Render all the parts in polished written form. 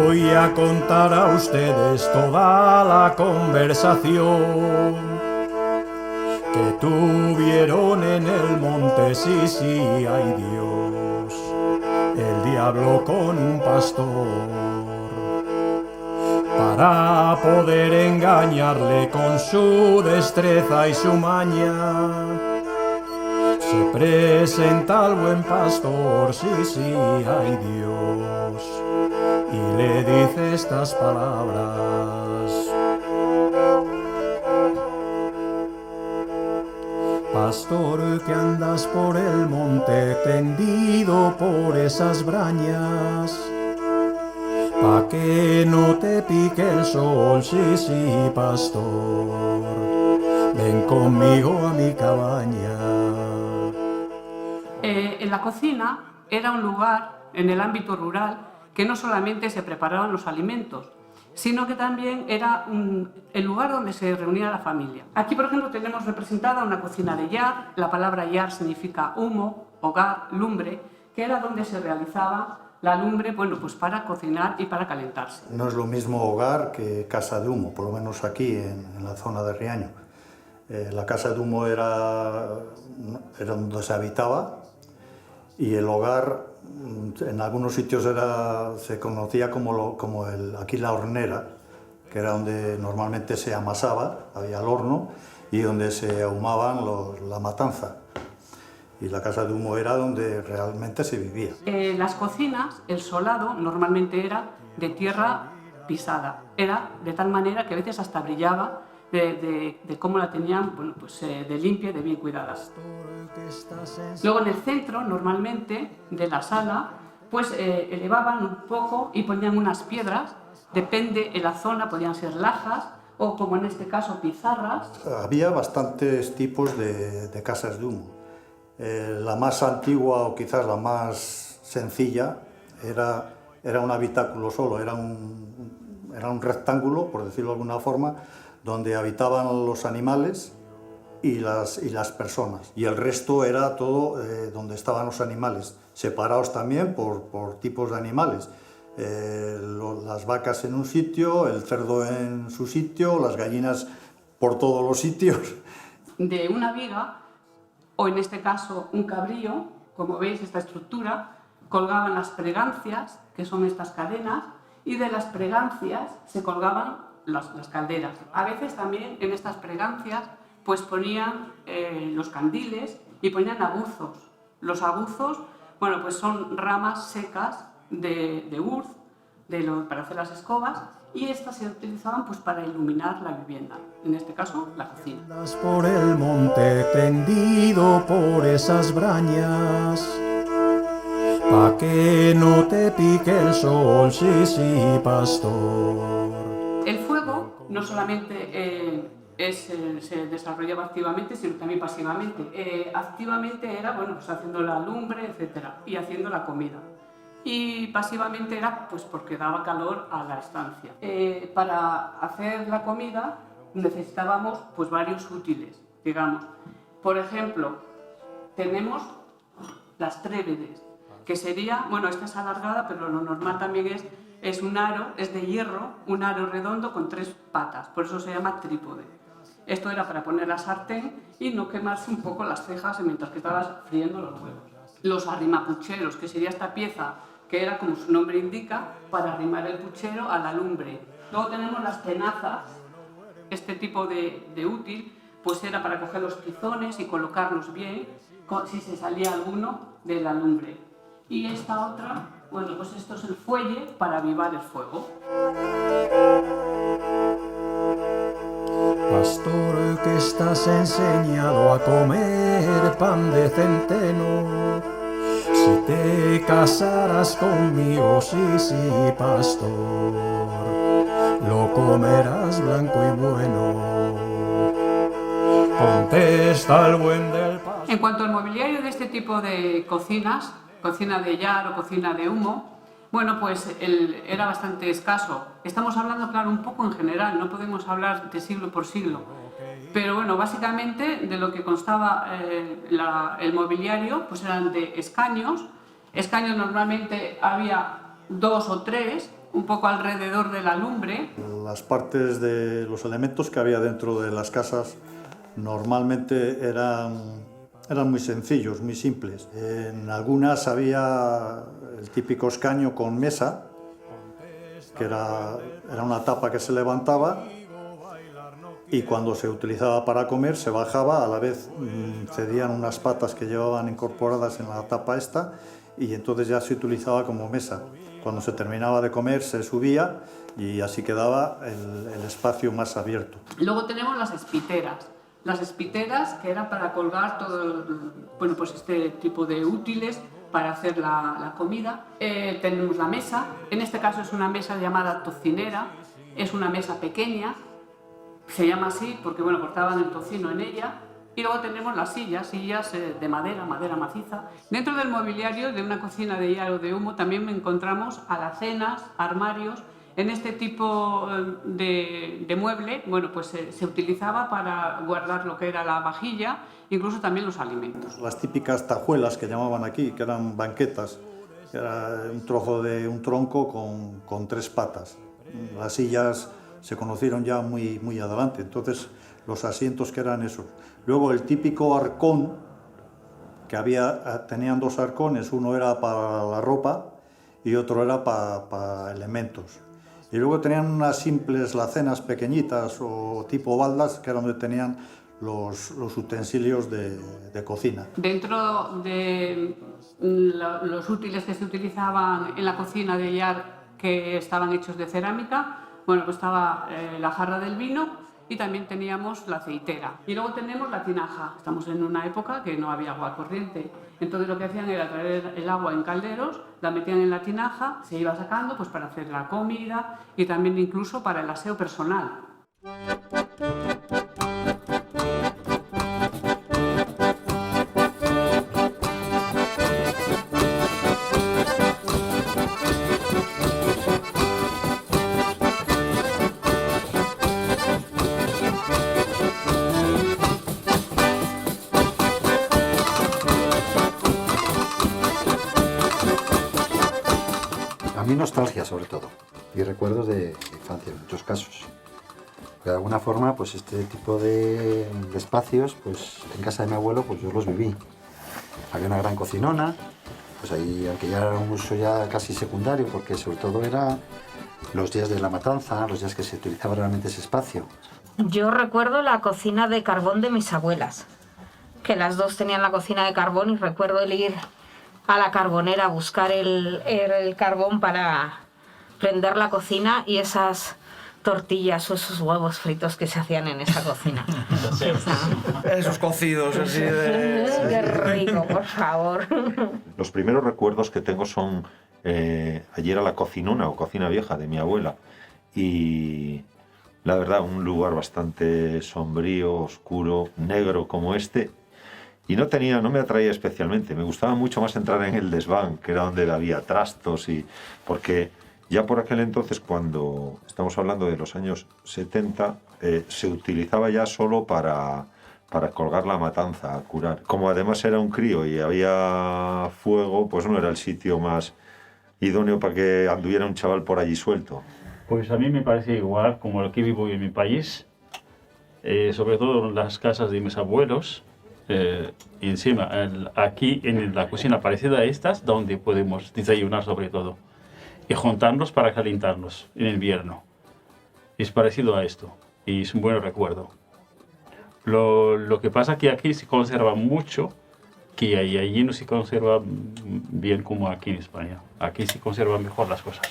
voy a contar a ustedes toda la conversación que tuvieron en el monte. Sí, sí, ay Dios, el diablo con un pastor, para poder engañarle con su destreza y su maña. Se presenta al buen pastor, sí, sí, ay Dios, y le dice estas palabras: pastor, que andas por el monte tendido por esas brañas, pa' que no te pique el sol, sí, sí, pastor, ven conmigo a mi cabaña. En la cocina era un lugar en el ámbito rural que no solamente se preparaban los alimentos, sino que también era el lugar donde se reunía la familia. Aquí, por ejemplo, tenemos representada una cocina de yar. La palabra yar significa humo, hogar, lumbre, que era donde se realizaba la lumbre, bueno, pues para cocinar y para calentarse. No es lo mismo hogar que casa de humo, por lo menos aquí en la zona de Riaño. La casa de humo era donde se habitaba, y el hogar en algunos sitios se conocía como aquí la hornera, que era donde normalmente se amasaba, había el horno, y donde se ahumaban la matanza. Y la casa de humo era donde realmente se vivía. Las cocinas, el solado normalmente era de tierra pisada. Era de tal manera que a veces hasta brillaba de cómo la tenían, bueno, pues, de limpia y de bien cuidadas. Luego en el centro, normalmente, de la sala, pues elevaban un poco y ponían unas piedras. Depende de la zona, podían ser lajas o, como en este caso, pizarras. Había bastantes tipos de casas de humo. La más antigua, o quizás la más sencilla, era un habitáculo solo, era un rectángulo, por decirlo de alguna forma, donde habitaban los animales y las personas. Y el resto era todo donde estaban los animales, separados también por tipos de animales. Las vacas en un sitio, el cerdo en su sitio, las gallinas por todos los sitios. De una viga, o en este caso un cabrillo, como veis esta estructura, colgaban las pregancias, que son estas cadenas, y de las pregancias se colgaban las calderas. A veces también en estas pregancias pues ponían los candiles y ponían aguzos. Los aguzos, bueno, pues son ramas secas de urz para hacer las escobas, y estas se utilizaban pues para iluminar la vivienda, en este caso la cocina. Andas por el monte tendido por esas brañas, pa' que no te pique el sol, sí, sí, pastor. El fuego no solamente se desarrollaba activamente, sino también pasivamente. Activamente era, bueno, pues haciendo la lumbre, etcétera, y haciendo la comida. Y pasivamente era pues porque daba calor a la estancia. Para hacer la comida necesitábamos pues varios útiles, digamos. Por ejemplo, tenemos las trébedes, que sería, bueno, esta es alargada, pero lo normal también es un aro, es de hierro, un aro redondo con 3 patas, por eso se llama trípode. Esto era para poner la sartén y no quemarse un poco las cejas mientras que estabas friendo los huevos. Los arrimapucheros, que sería esta pieza que era, como su nombre indica, para arrimar el puchero a la lumbre. Luego tenemos las tenazas. Este tipo de útil pues era para coger los tizones y colocarlos bien si se salía alguno de la lumbre. Y esta otra, bueno, pues esto es el fuelle para avivar el fuego. Pastor, que estás enseñado a comer pan de centeno, si te casaras conmigo, sí, sí, pastor, lo comerás blanco y bueno. Contesta el buen del pastor. En cuanto al mobiliario de este tipo de cocinas, cocina de yar o cocina de humo, bueno, pues era bastante escaso. Estamos hablando, claro, un poco en general, no podemos hablar de siglo por siglo. Pero bueno, básicamente de lo que constaba el mobiliario, pues eran de escaños. Escaños normalmente había 2 o 3, un poco alrededor de la lumbre. Las partes de los elementos que había dentro de las casas normalmente eran muy sencillos, muy simples. En algunas había el típico escaño con mesa, que era una tapa que se levantaba, y cuando se utilizaba para comer se bajaba, a la vez cedían unas patas que llevaban incorporadas en la tapa esta, y entonces ya se utilizaba como mesa. Cuando se terminaba de comer se subía y así quedaba el espacio más abierto. Luego tenemos las espiteras. Las espiteras, que era para colgar todo, bueno, pues este tipo de útiles para hacer la comida. Tenemos la mesa, en este caso es una mesa llamada tocinera, es una mesa pequeña, se llama así porque bueno, cortaban el tocino en ella. Y luego tenemos las sillas de madera maciza. Dentro del mobiliario de una cocina de hierro de humo también encontramos alacenas, armarios. En este tipo de mueble, bueno, pues se utilizaba para guardar lo que era la vajilla, incluso también los alimentos. Las típicas tajuelas que llamaban aquí, que eran banquetas, que era un trozo de un tronco con 3 patas. Las sillas se conocieron ya muy adelante, entonces los asientos que eran esos. Luego el típico arcón, que tenían 2 arcones, uno era para la ropa y otro era para elementos. Y luego tenían unas simples lacenas pequeñitas o tipo baldas, que era donde tenían los utensilios de cocina. Dentro de los útiles que se utilizaban en la cocina de Llar, que estaban hechos de cerámica, bueno, pues estaba la jarra del vino y también teníamos la aceitera. Y luego tenemos la tinaja. Estamos en una época que no había agua corriente. Entonces lo que hacían era traer el agua en calderos, la metían en la tinaja, se iba sacando pues para hacer la comida y también incluso para el aseo personal. A mí nostalgia sobre todo y recuerdos de infancia en muchos casos. De alguna forma, pues este tipo de espacios, pues en casa de mi abuelo, pues yo los viví. Había una gran cocinona, pues ahí, aunque ya era un uso ya casi secundario, porque sobre todo era los días de la matanza, los días que se utilizaba realmente ese espacio. Yo recuerdo la cocina de carbón de mis abuelas, que las dos tenían la cocina de carbón y recuerdo el ir a la carbonera a buscar el carbón para prender la cocina y esas tortillas o esos huevos fritos que se hacían en esa cocina. Esos cocidos así de... ¡Qué rico, por favor! Los primeros recuerdos que tengo son allí era la cocinona o cocina vieja de mi abuela y la verdad un lugar bastante sombrío, oscuro, negro como este. Y no me atraía especialmente, me gustaba mucho más entrar en el desván, que era donde había trastos, porque ya por aquel entonces, cuando estamos hablando de los años 70, se utilizaba ya solo para colgar la matanza, a curar. Como además era un crío y había fuego, pues no era el sitio más idóneo para que anduviera un chaval por allí suelto. Pues a mí me parece igual como el que vivo en mi país, sobre todo en las casas de mis abuelos. Y encima, aquí en la cocina parecida a estas, donde podemos desayunar sobre todo y juntarnos para calentarnos en invierno. Es parecido a esto y es un buen recuerdo. Lo que pasa es que aquí se conserva mucho, que allí no se conserva bien como aquí en España. Aquí se conservan mejor las cosas.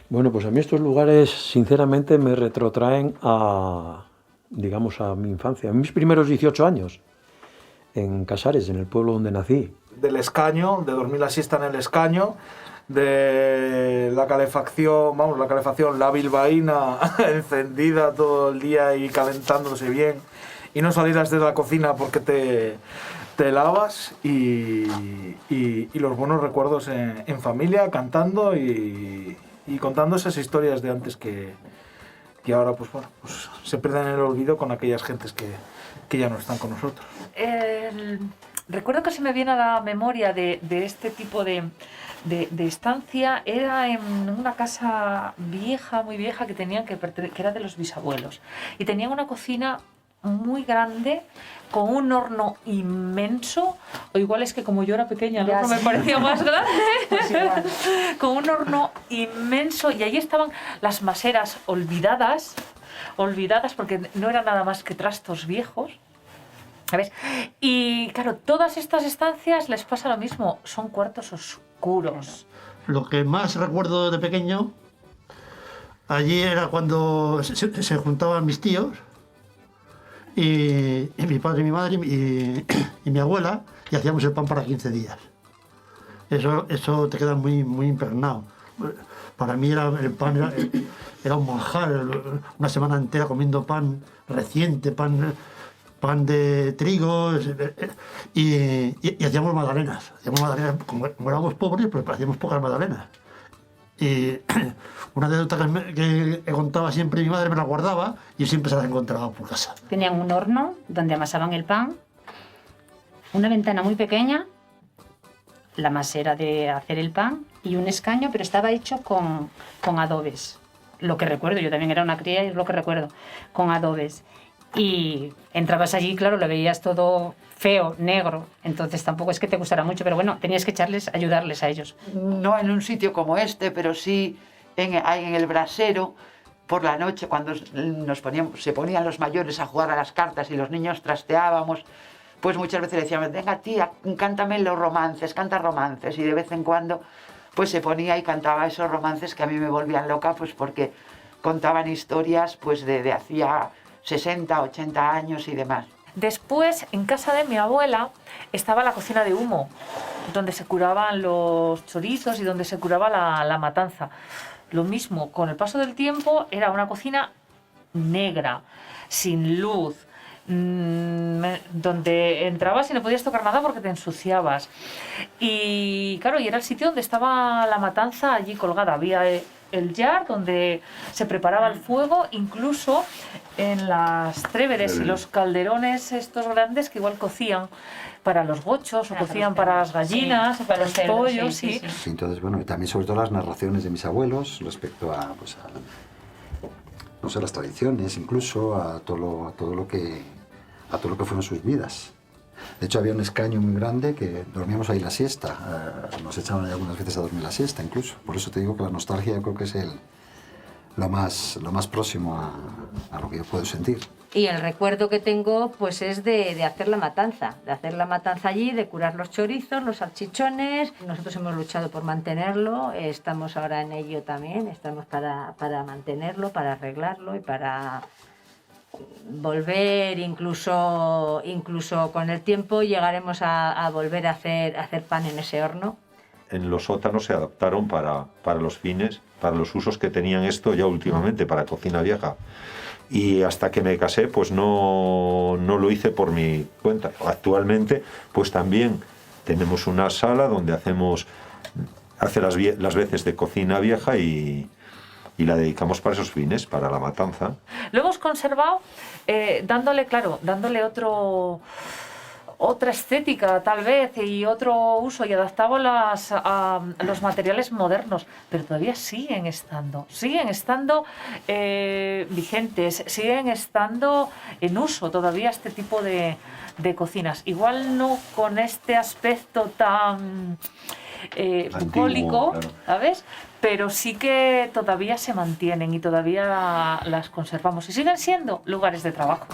Bueno, pues a mí estos lugares sinceramente me retrotraen a mi infancia, a mis primeros 18 años. En Casares, en el pueblo donde nací. Del escaño, de dormir la siesta en el escaño, de la calefacción, la bilbaína encendida todo el día y calentándose bien, y no salir desde la cocina porque te lavas, y los buenos recuerdos en familia, cantando y contando esas historias de antes que ahora pues se pierden en el olvido con aquellas gentes que ya no están con nosotros. recuerdo que se me viene a la memoria de este tipo de estancia, era en una casa vieja, muy vieja, que tenían que era de los bisabuelos. Y tenían una cocina muy grande, con un horno inmenso, o igual es que como yo era pequeña, el horno me parecía más grande, pues con un horno inmenso, y allí estaban las maseras olvidadas porque no eran nada más que trastos viejos, ¿sabes? Y claro, todas estas estancias les pasa lo mismo, son cuartos oscuros. Lo que más recuerdo de pequeño, allí era cuando se juntaban mis tíos, y mi padre y mi madre y mi abuela, y hacíamos el pan para 15 días. Eso te queda muy, muy impregnado. Para mí el pan era un manjar, una semana entera comiendo pan reciente, pan de trigo, y hacíamos magdalenas. Como éramos pobres, pues hacíamos pocas magdalenas. Y una anécdota que contaba siempre mi madre, me la guardaba y siempre se las encontraba por casa. Tenían un horno donde amasaban el pan, una ventana muy pequeña, la masera de hacer el pan y un escaño, pero estaba hecho con adobes. Lo que recuerdo, yo también era una cría y es lo que recuerdo, con adobes. Y entrabas allí, claro, lo veías todo feo, negro, entonces tampoco es que te gustara mucho, pero bueno, tenías que ayudarles a ellos. No en un sitio como este, pero sí en el brasero, por la noche, cuando se ponían los mayores a jugar a las cartas y los niños trasteábamos, pues muchas veces le decíamos, venga tía, cántame los romances, canta romances, y de vez en cuando pues se ponía y cantaba esos romances que a mí me volvían loca, pues porque contaban historias pues de hacía 60, 80 años y demás. Después, en casa de mi abuela, estaba la cocina de humo, donde se curaban los chorizos y donde se curaba la matanza. Lo mismo, con el paso del tiempo, era una cocina negra, sin luz, donde entrabas y no podías tocar nada porque te ensuciabas. Y claro, y era el sitio donde estaba la matanza allí colgada. Había el yard donde se preparaba el fuego, incluso en las tréveres y los calderones estos grandes que igual cocían para los gochos o cocían para las gallinas, para los pollos, sí. Entonces, bueno, y también sobre todo las narraciones de mis abuelos respecto a, pues, no sé, las tradiciones, incluso a todo lo que fueron sus vidas. De hecho, había un escaño muy grande que dormíamos ahí la siesta. Nos echaban ahí algunas veces a dormir la siesta, incluso. Por eso te digo que la nostalgia yo creo que es lo más próximo a lo que yo puedo sentir. Y el recuerdo que tengo pues es de hacer la matanza, allí, de curar los chorizos, los salchichones. Nosotros hemos luchado por mantenerlo, estamos ahora en ello también, estamos para mantenerlo, para arreglarlo y para volver, incluso con el tiempo llegaremos a volver a hacer pan en ese horno. En los sótanos se adaptaron para los fines, para los usos que tenían esto ya últimamente, para cocina vieja. Y hasta que me casé, pues no lo hice por mi cuenta. Actualmente, pues también tenemos una sala donde hace las veces de cocina vieja y la dedicamos para esos fines, para la matanza. Lo hemos conservado dándole otra estética tal vez y otro uso y adaptado a los materiales modernos, pero todavía siguen estando vigentes, siguen estando en uso todavía este tipo de cocinas. Igual no con este aspecto tan bucólico, claro, ¿sabes? Pero sí que todavía se mantienen y todavía las conservamos y siguen siendo lugares de trabajo.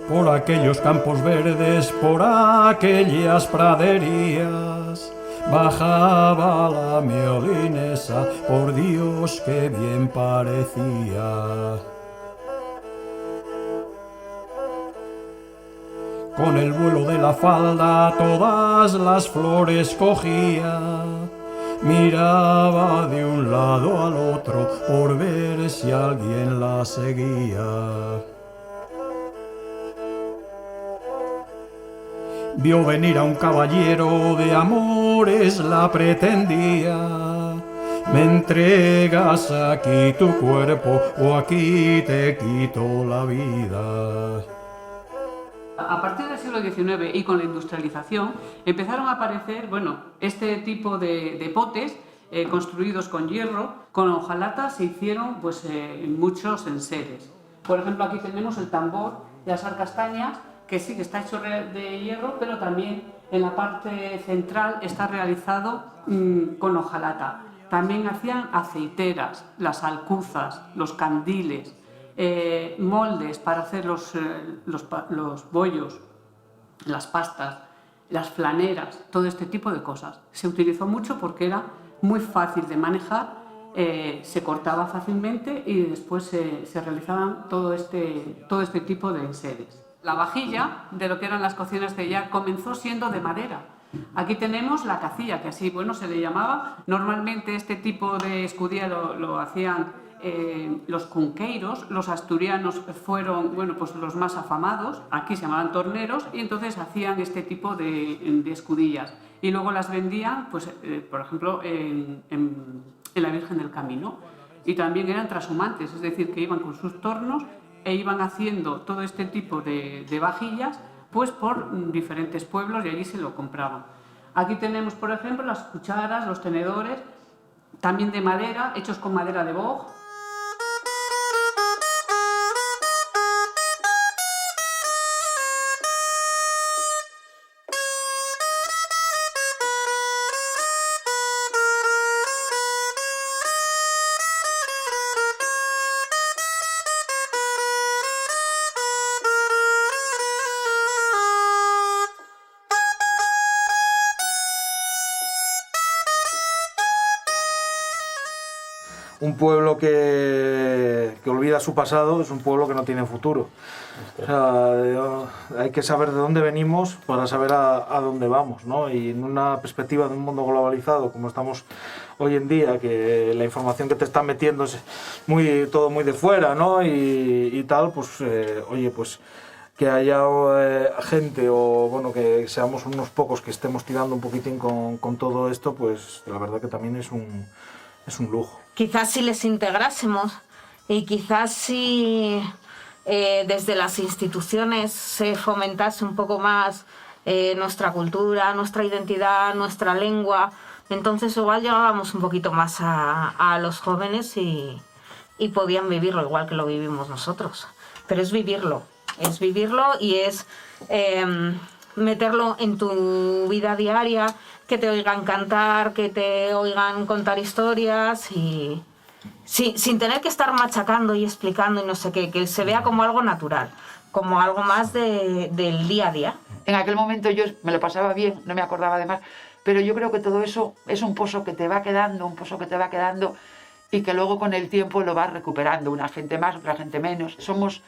Por aquellos campos verdes, por aquellas praderías, bajaba la miolinesa, por Dios que bien parecía. Con el vuelo de la falda todas las flores cogía, miraba de un lado al otro por ver si alguien la seguía. Vio venir a un caballero de amores, la pretendía. Me entregas aquí tu cuerpo o aquí te quito la vida. A partir del siglo XIX y con la industrialización empezaron a aparecer, bueno, este tipo de potes construidos con hierro, con hojalata se hicieron pues muchos enseres. Por ejemplo, aquí tenemos el tambor de asar castañas, que sí que está hecho de hierro, pero también en la parte central está realizado con hojalata. También hacían aceiteras, las alcuzas, los candiles, moldes para hacer los bollos, las pastas, las flaneras, todo este tipo de cosas. Se utilizó mucho porque era muy fácil de manejar, se cortaba fácilmente y después se realizaban todo este tipo de enseres. La vajilla de lo que eran las cocinas de ya comenzó siendo de madera. Aquí tenemos la cacilla, que así se le llamaba. Normalmente este tipo de escudilla lo hacían los cunqueiros. Los asturianos fueron pues los más afamados. Aquí se llamaban torneros y entonces hacían este tipo de escudillas. Y luego las vendían, pues, por ejemplo, en la Virgen del Camino. Y también eran trashumantes, es decir, que iban con sus tornos e iban haciendo todo este tipo de vajillas pues por diferentes pueblos y allí se lo compraban. Aquí tenemos, por ejemplo, las cucharas, los tenedores, también de madera, hechos con madera de boj. Un pueblo que olvida su pasado es un pueblo que no tiene futuro. O sea, hay que saber de dónde venimos para saber a dónde vamos, ¿no? Y en una perspectiva de un mundo globalizado como estamos hoy en día, que la información que te están metiendo es todo muy de fuera, ¿no? Y tal, pues, oye, pues que haya gente o que seamos unos pocos que estemos tirando un poquitín con todo esto, pues la verdad que también es un lujo. Quizás si les integrásemos y quizás si desde las instituciones se fomentase un poco más nuestra cultura, nuestra identidad, nuestra lengua, entonces igual llegábamos un poquito más a los jóvenes y podían vivirlo igual que lo vivimos nosotros. Pero es vivirlo y es meterlo en tu vida diaria, que te oigan cantar, que te oigan contar historias y sin tener que estar machacando y explicando y no sé qué, que se vea como algo natural, como algo más del día a día. En aquel momento yo me lo pasaba bien, no me acordaba de más, pero yo creo que todo eso es un pozo que te va quedando, y que luego con el tiempo lo vas recuperando, una gente más, otra gente menos. Somos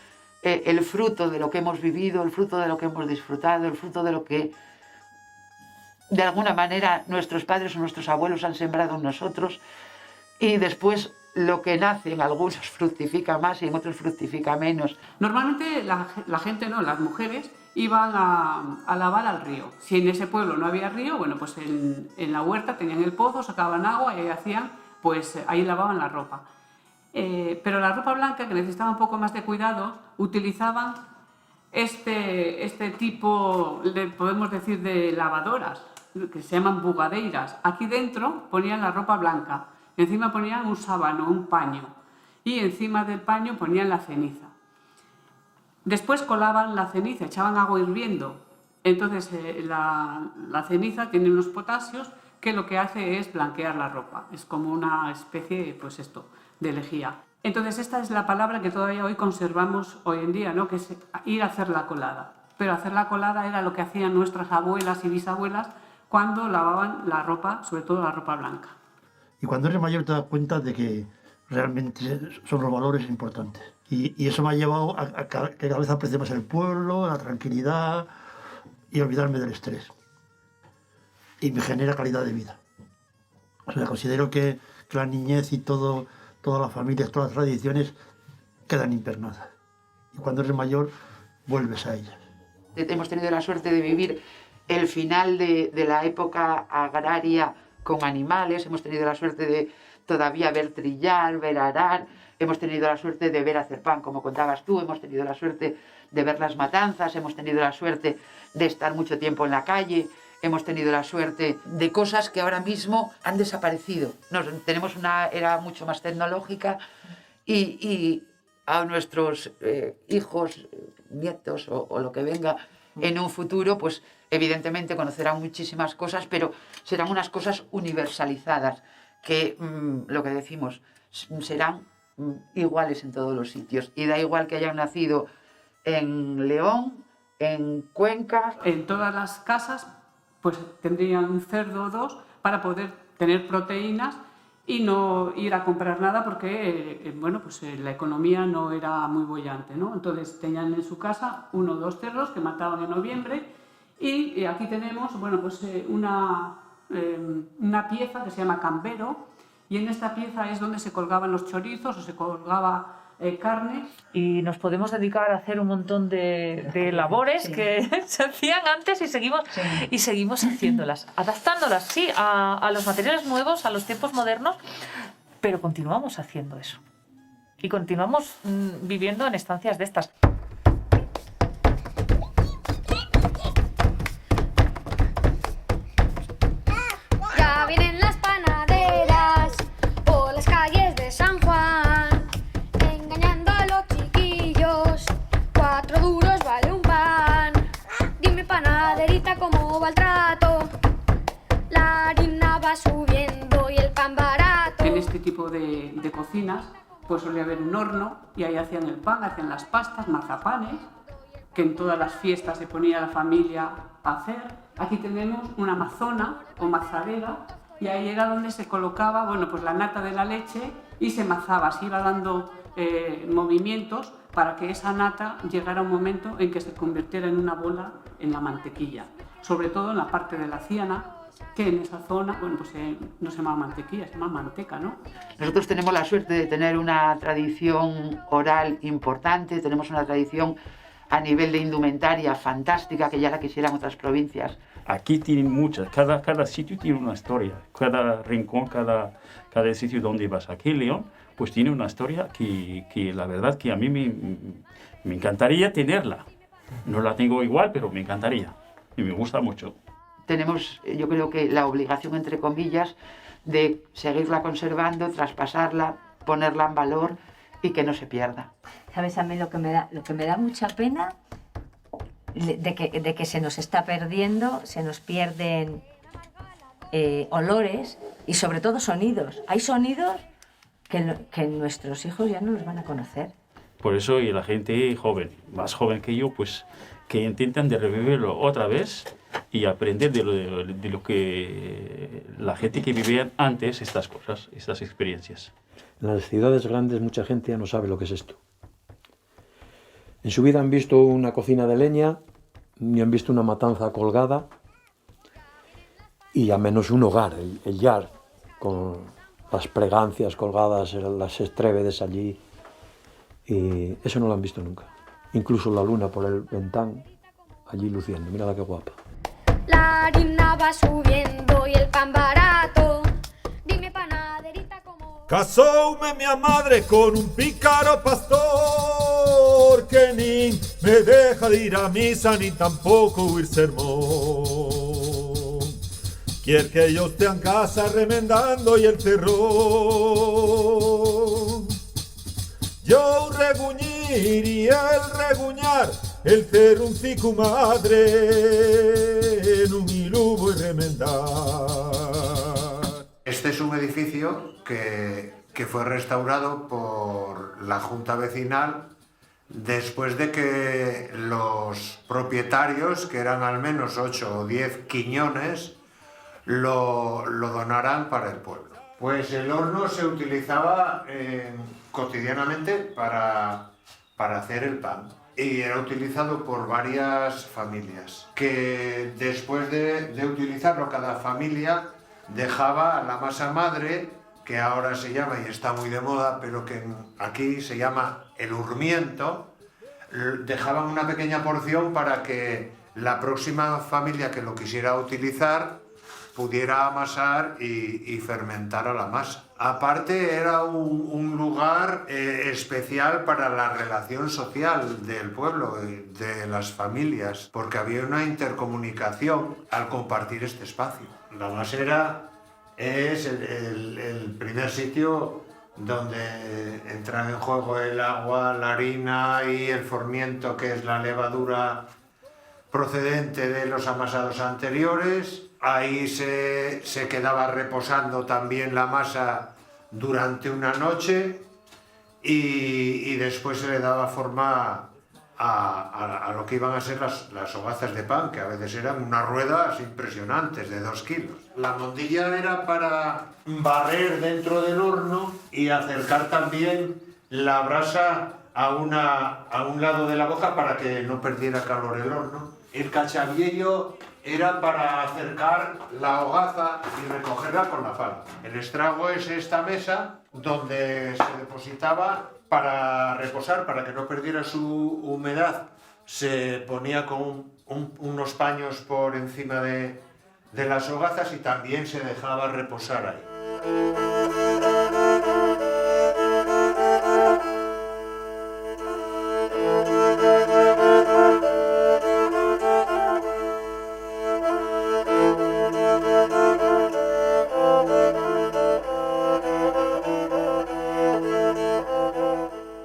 el fruto de lo que hemos vivido, el fruto de lo que hemos disfrutado, el fruto de lo que de alguna manera nuestros padres o nuestros abuelos han sembrado en nosotros, y después lo que nace en algunos fructifica más y en otros fructifica menos. Normalmente la gente, no, las mujeres iban a lavar al río. Si en ese pueblo no había río, pues en la huerta tenían el pozo, sacaban agua y ahí lavaban la ropa. Pero la ropa blanca, que necesitaba un poco más de cuidado, utilizaban este tipo, podemos decir, de lavadoras, que se llaman bugadeiras. Aquí dentro ponían la ropa blanca, encima ponían un sábano, un paño, y encima del paño ponían la ceniza. Después colaban la ceniza, echaban agua hirviendo. Entonces la ceniza tiene unos potasios que lo que hace es blanquear la ropa. Es como una especie, de lejía. Entonces esta es la palabra que todavía hoy conservamos hoy en día, ¿no? Que es ir a hacer la colada. Pero hacer la colada era lo que hacían nuestras abuelas y bisabuelas cuando lavaban la ropa, sobre todo la ropa blanca. Y cuando eres mayor te das cuenta de que realmente son los valores importantes. Y eso me ha llevado a que cada vez aprecie más el pueblo, la tranquilidad y olvidarme del estrés. Y me genera calidad de vida. O sea, considero que la niñez y todas las familias, todas las tradiciones quedan impregnadas. Y cuando eres mayor, vuelves a ellas. Hemos tenido la suerte de vivir el final de la época agraria con animales, hemos tenido la suerte de todavía ver trillar, ver arar, hemos tenido la suerte de ver hacer pan, como contabas tú, hemos tenido la suerte de ver las matanzas, hemos tenido la suerte de estar mucho tiempo en la calle, hemos tenido la suerte de cosas que ahora mismo han desaparecido. Tenemos una era mucho más tecnológica y a nuestros hijos, nietos o lo que venga en un futuro, pues evidentemente conocerán muchísimas cosas, pero serán unas cosas universalizadas, que lo que decimos, serán iguales en todos los sitios. Y da igual que hayan nacido en León, en Cuenca. En todas las casas pues tendrían un cerdo o dos para poder tener proteínas y no ir a comprar nada porque bueno, pues la economía no era muy boyante, ¿no? Entonces tenían en su casa 1 o 2 cerdos que mataban en noviembre y aquí tenemos, bueno, pues una pieza que se llama cambero, y en esta pieza es donde se colgaban los chorizos o se colgaba carne. Y nos podemos dedicar a hacer un montón de labores que se hacían antes y seguimos haciéndolas, adaptándolas, sí, a los materiales nuevos, a los tiempos modernos, pero continuamos haciendo eso. Y continuamos viviendo en estancias de estas. Ya vienen las panaderas por las calles de San Juan, engañando a los chiquillos, 4 duros vale un pan. Dime, panaderita, ¿cómo va el trato? La harina va subiendo y el pan barato. En este tipo de cocinas pues solía haber un horno y ahí hacían el pan, hacían las pastas, mazapanes, que en todas las fiestas se ponía la familia a hacer. Aquí tenemos una mazona o mazadera y ahí era donde se colocaba, bueno, pues la nata de la leche y se mazaba, se iba dando movimientos para que esa nata llegara a un momento en que se convirtiera en una bola en la mantequilla, sobre todo en la parte de la ciana, que en esa zona, bueno, pues no se llama mantequilla, se llama manteca, ¿no? Nosotros tenemos la suerte de tener una tradición oral importante, tenemos una tradición a nivel de indumentaria fantástica que ya la quisieran otras provincias. Aquí tienen muchas, cada sitio tiene una historia, cada rincón, cada sitio donde vas. Aquí en León, pues tiene una historia que la verdad que a mí me encantaría tenerla. No la tengo igual, pero me encantaría y me gusta mucho. Tenemos, yo creo que la obligación, entre comillas, de seguirla conservando, traspasarla, ponerla en valor y que no se pierda. ¿Sabes a mí lo que me da mucha pena? De que se nos está perdiendo, se nos pierden olores y sobre todo sonidos. Hay sonidos que nuestros hijos ya no los van a conocer. Por eso y la gente joven, más joven que yo, pues que intentan de revivirlo otra vez y aprender de lo que la gente que vivía antes estas cosas, estas experiencias. En las ciudades grandes mucha gente ya no sabe lo que es esto. En su vida han visto una cocina de leña, ni han visto una matanza colgada, y a menos un hogar, el yar, con las pregancias colgadas, las estrébedes allí, y eso no lo han visto nunca. Incluso la luna por el ventán, allí luciendo, mírala qué guapa. La harina va subiendo y el pan barato. Dime, panaderita, ¿cómo? Casóme mi madre con un pícaro pastor que ni me deja de ir a misa ni tampoco oír sermón. Quiere que yo esté en casa remendando y el cerrón. Yo reguñir y el reguñar, el cerruncico madre, en un hilubo y remendar. Este es un edificio que fue restaurado por la Junta Vecinal después de que los propietarios, que eran al menos 8 o 10 quiñones, lo donaran para el pueblo. Pues el horno se utilizaba cotidianamente para hacer el pan y era utilizado por varias familias, que después de utilizarlo cada familia dejaba la masa madre, que ahora se llama y está muy de moda, pero que aquí se llama el hurmiento, dejaban una pequeña porción para que la próxima familia que lo quisiera utilizar pudiera amasar y fermentar a la masa. Aparte era un lugar especial para la relación social del pueblo, de las familias, porque había una intercomunicación al compartir este espacio. La masera es el primer sitio donde entran en juego el agua, la harina y el formiento, que es la levadura procedente de los amasados anteriores. Ahí se quedaba reposando también la masa durante una noche y después se le daba forma a lo que iban a ser las hogazas de pan, que a veces eran unas ruedas impresionantes de 2 kilos. La mondilla era para barrer dentro del horno y acercar también la brasa a un lado de la boca para que no perdiera calor el horno. El cachaviello era para acercar la hogaza y recogerla con la falda. El estrago es esta mesa donde se depositaba para reposar, para que no perdiera su humedad. Se ponía con unos paños por encima de las hogazas y también se dejaba reposar ahí.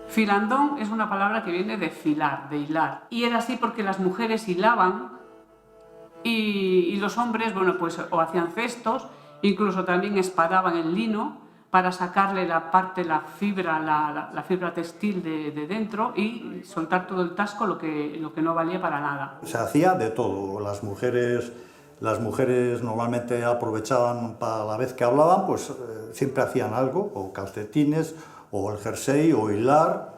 Filandón es una palabra que viene de filar, de hilar. Y era así porque las mujeres hilaban y los hombres, bueno, pues o hacían cestos, incluso también espadaban el lino para sacarle la fibra textil de dentro y soltar todo el tasco, lo que no valía para nada. Se hacía de todo. Las mujeres normalmente aprovechaban para la vez que hablaban, pues siempre hacían algo, o calcetines, o el jersey, o hilar,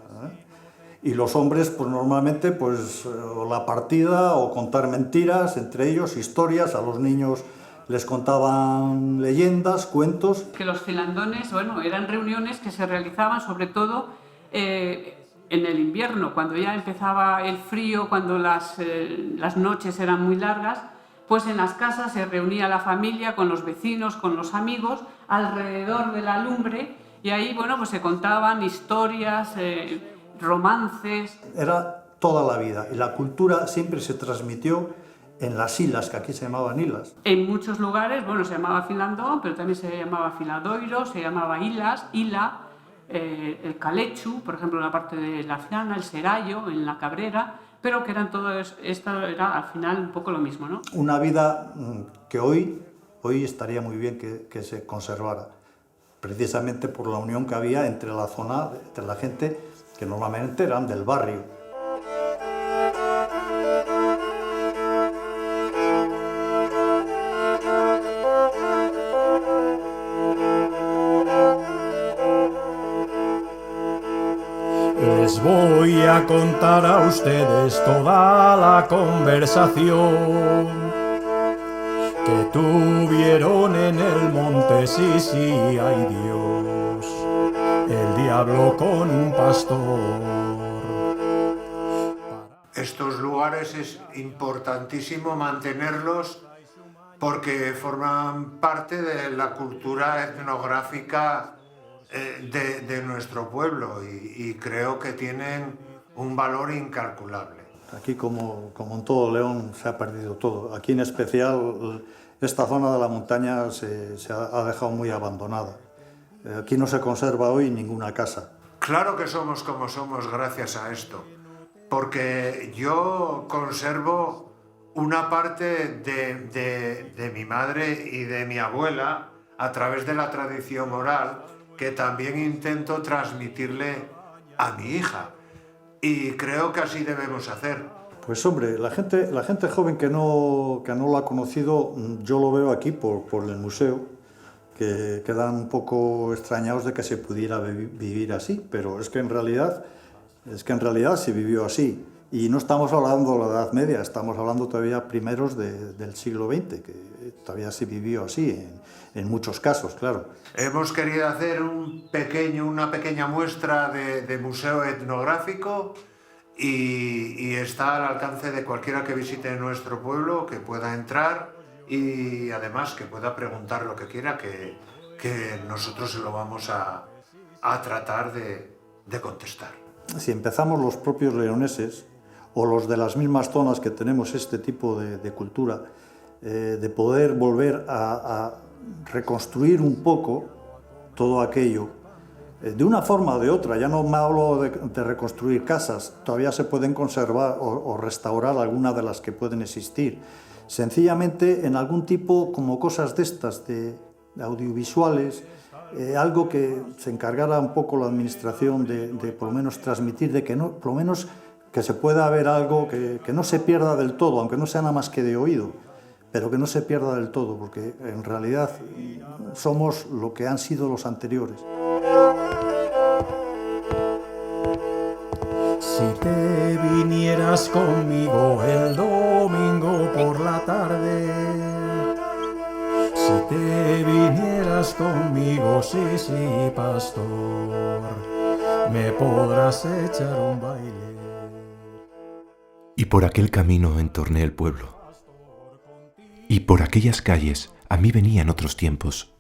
y los hombres pues normalmente pues o la partida o contar mentiras, entre ellos historias. A los niños les contaban leyendas, cuentos. Que los filandones, bueno, eran reuniones que se realizaban sobre todo en el invierno, cuando ya empezaba el frío, cuando las noches eran muy largas, pues en las casas se reunía la familia con los vecinos, con los amigos, alrededor de la lumbre. Y ahí, bueno, pues se contaban historias, romances. Era toda la vida y la cultura siempre se transmitió en las hilas, que aquí se llamaban hilas. En muchos lugares, bueno, se llamaba filandón, pero también se llamaba filadoiro, se llamaba hilas, hila, el calechu, por ejemplo, en la parte de la Fiana, el serallo, en la Cabrera, pero que eran todo esto era al final un poco lo mismo, ¿no? Una vida que hoy estaría muy bien que se conservara, precisamente por la unión que había entre la zona, entre la gente que normalmente eran del barrio. Les voy a contar a ustedes toda la conversación que tuvieron en el monte, sí, ay Dios, el diablo con un pastor. Estos lugares es importantísimo mantenerlos porque forman parte de la cultura etnográfica de nuestro pueblo y creo que tienen un valor incalculable. Aquí, como en todo León, se ha perdido todo. Aquí en especial, esta zona de la montaña se ha dejado muy abandonada. Aquí no se conserva hoy ninguna casa. Claro que somos como somos gracias a esto, porque yo conservo una parte de mi madre y de mi abuela a través de la tradición oral, que también intento transmitirle a mi hija. Y creo que así debemos hacer. Pues hombre, la gente joven que no lo ha conocido, yo lo veo aquí por el museo, que quedan un poco extrañados de que se pudiera vivir así, pero es que en realidad se vivió así. Y no estamos hablando de la Edad Media, estamos hablando todavía primeros del siglo XX, que todavía se vivió así, en muchos casos, claro. Hemos querido hacer una pequeña muestra de museo etnográfico y está al alcance de cualquiera que visite nuestro pueblo, que pueda entrar y además que pueda preguntar lo que quiera, que nosotros se lo vamos a tratar de contestar. Si empezamos los propios leoneses o los de las mismas zonas que tenemos este tipo de cultura, de poder volver a reconstruir un poco todo aquello, de una forma o de otra. Ya no me hablo de reconstruir casas, todavía se pueden conservar o restaurar algunas de las que pueden existir. Sencillamente en algún tipo, como cosas de estas, de audiovisuales, algo que se encargara un poco la administración de por lo menos transmitir, de que no, por lo menos que se pueda ver algo que no se pierda del todo, aunque no sea nada más que de oído, pero que no se pierda del todo, porque en realidad somos lo que han sido los anteriores. Si te vinieras conmigo el domingo por la tarde, si te vinieras conmigo, sí, sí, pastor, me podrás echar un baile. Y por aquel camino entorné el pueblo, y por aquellas calles a mí venían otros tiempos.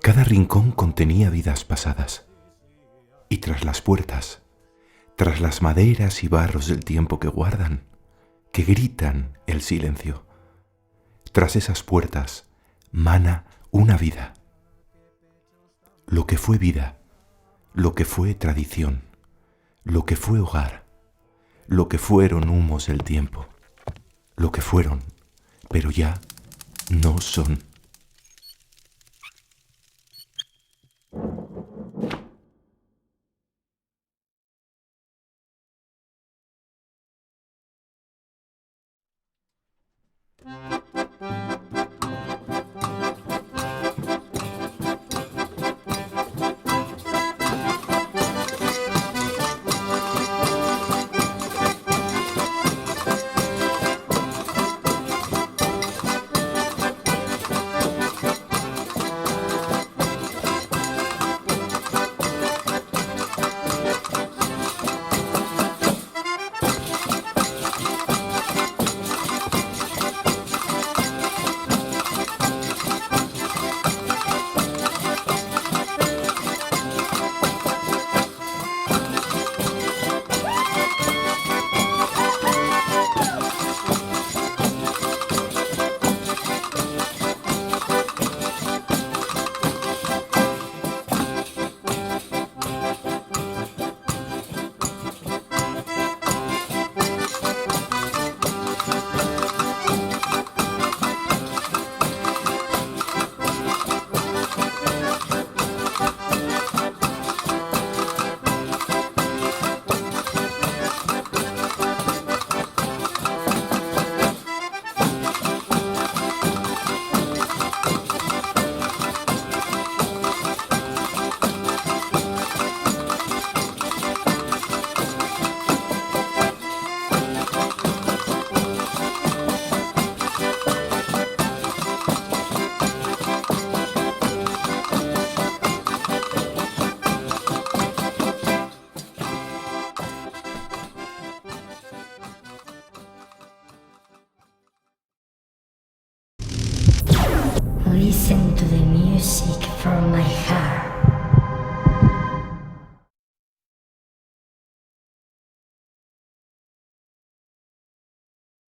Cada rincón contenía vidas pasadas, y tras las puertas, tras las maderas y barros del tiempo que guardan, que gritan el silencio, tras esas puertas mana una vida. Lo que fue vida, lo que fue tradición, lo que fue hogar, lo que fueron humos del tiempo, lo que fueron, pero ya no son.